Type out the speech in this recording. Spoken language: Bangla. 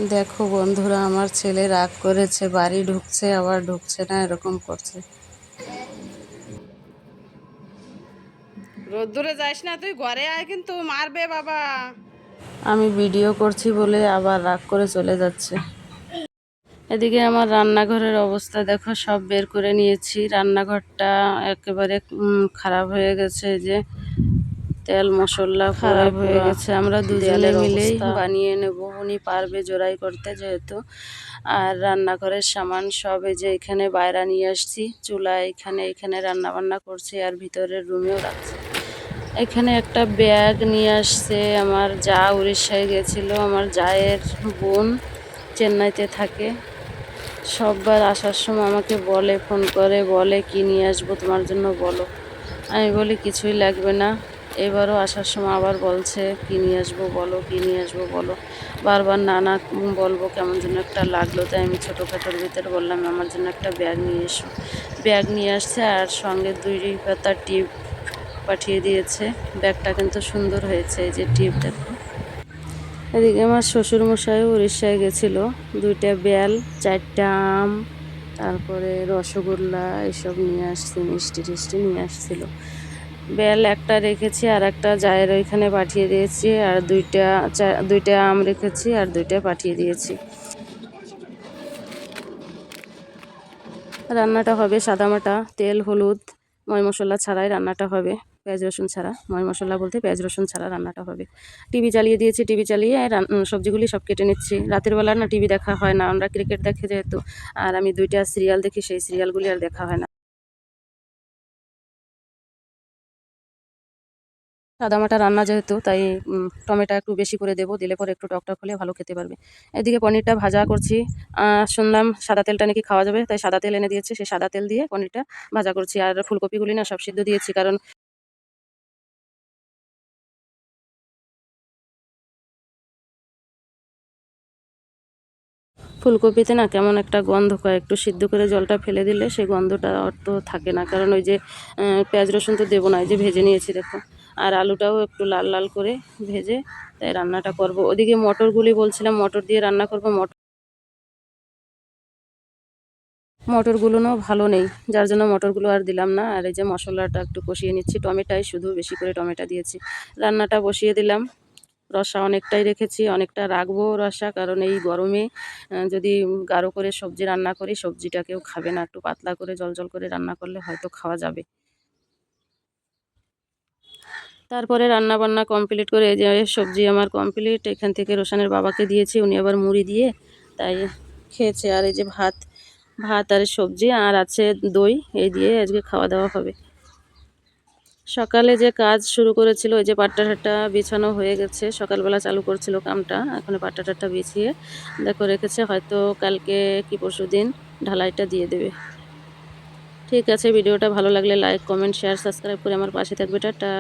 দেখো বন্ধুরা, আমার ছেলে রাগ করেছে, বাড়ি ঢুকছে আবার ঢুকছে না, এরকম করছে। রোদ্দুরে যাস না, তুই ঘরে আয়, কিন্তু মারবে বাবা। আমি ভিডিও করছি বলে আবার রাগ করে চলে যাচ্ছে। এদিকে আমার রান্নাঘরের অবস্থা দেখো, সব বের করে নিয়েছি। রান্নাঘরটা একেবারে খারাপ হয়ে গেছে, যে তেল মশলা খারাপ হয়ে গেছে। আমরা দুজনে মিলেই বানিয়ে নেব, উনি পারবে জোড়াই করতে যেহেতু। আর রান্নাঘরের সামান সব এই যে এখানে বাইরে নিয়ে আসছি, চুলা এখানে রান্না বান্না করছি, আর ভিতরের রুমেও রাখছি। এখানে একটা ব্যাগ নিয়ে আসছে আমার যা, উড়িষ্যায় গেছিলো। আমার জায়ের বোন চেন্নাইতে থাকে। সববার আসার সময় আমাকে বলে, ফোন করে বলে, কি নিয়ে আসবো তোমার জন্য বলো। আমি বলি কিছুই লাগবে না। এবারও আসার সময় আবার বলছে, কি নিয়ে আসবো বলো, কি নিয়ে আসবো বলো। বারবার না না বলবো কেমন যেন একটা লাগলো, তাই আমি ছোটোখাটোর ভিতরে বললাম আমার জন্য একটা ব্যাগ নিয়ে এসো। ব্যাগ নিয়ে আসছে, আর সঙ্গে 2 পাতা টিপ পাঠিয়ে দিয়েছে। ব্যাগটা কিন্তু সুন্দর হয়েছে, এই যে টিপ দেখো। এদিকে আমার শ্বশুরমশাইও উড়িষ্যায় গেছিলো, 2টা বেল, 4টা আম, তারপরে রসগোল্লা এসব নিয়ে আসছে, মিষ্টি টিষ্টি নিয়ে আসছিল। বেল একটা রেখেছি, আর একটা জায়ের ওইখানে পাঠিয়ে দিয়েছি, আর 2টা আম রেখেছি, আর 2টা পাঠিয়ে দিয়েছি। রান্নাটা হবে সাদামাটা, তেল হলুদ ময় মশলা ছাড়াই রান্নাটা হবে, পেঁয়াজ রসুন ছাড়া। ময় মশলা বলতে পেঁয়াজ রসুন ছাড়া রান্নাটা হবে। টিভি চালিয়ে দিয়েছি, টিভি চালিয়ে সবজিগুলি সব কেটে নিচ্ছি। রাতের বেলা না টিভি দেখা হয় না, আমরা ক্রিকেট দেখে যেহেতু, আর আমি 2টা সিরিয়াল দেখি, সেই সিরিয়ালগুলি আর দেখা হয় না। সাদামাটা রান্না যেহেতু, তাই টমেটো একটু বেশি করে দেবো, দিলে পরে একটু টকটক হলে ভালো খেতে পারবে। এদিকে পনিরটা ভাজা করছি। শুনলাম সাদা তেলটা নাকি খাওয়া যাবে, তাই সাদা তেল এনে দিয়েছি, সেই সাদা তেল দিয়ে পনিরটা ভাজা করছি। আর ফুলকপিগুলি না সব সিদ্ধ দিয়েছি, কারণ ফুলকপিতে না কেমন একটা গন্ধ হয়, একটু সিদ্ধ করে জলটা ফেলে দিলে সেই গন্ধটা অত থাকে না। কারণ ওই যে পেঁয়াজ রসুন তো দেবো না, এই যে ভেজে নিয়েছি দেখো। আর আলুটাও একটু লাল লাল করে ভেজে তাই রান্নাটা করব। ওদিকে মটরগুলি বলছিলাম মটর দিয়ে রান্না করব, মটরগুলোও ভালো নেই, যার জন্য মটরগুলো আর দিলাম না। আর এই যে মশলাটা একটু কষিয়ে নিচ্ছি, টমেটোই শুধু বেশি করে টমেটো দিয়েছি। রান্নাটা বসিয়ে দিলাম। রসা অনেকটাই রেখেছি, অনেকটা রাখবো রসা, কারণ এই গরমে যদি গাঢ় করে সবজি রান্না করি, সবজিটা কেউ খাবে না। একটু পাতলা করে জল জল করে রান্না করলে হয়তো খাওয়া যাবে। তারপরে রান্না বান্না কমপ্লিট করে এই যে সবজি আমার কমপ্লিট। এখান থেকে রোশানের বাবাকে দিয়েছি, উনি আবার মুড়ি দিয়ে তাই খেয়েছে। আর এই যে ভাত, ভাত আর সবজি আর আছে দই, এই দিয়ে আজকে খাওয়া দাওয়া হবে। সকালে যে কাজ শুরু করেছিল, ওই যে পাট্টা ঠাট্টা বিছানো হয়ে গেছে, সকালবেলা চালু করছিল কামটা, এখন পাট্টা ঠাট্টা বিছিয়ে দেখো রেখেছে, হয়তো কালকে কি পরশু দিন ঢালাইটা দিয়ে দেবে। ঠিক আছে, ভিডিওটা ভালো লাগলে লাইক কমেন্ট শেয়ার সাবস্ক্রাইব করে আমার পাশে থাকবে। টাটা।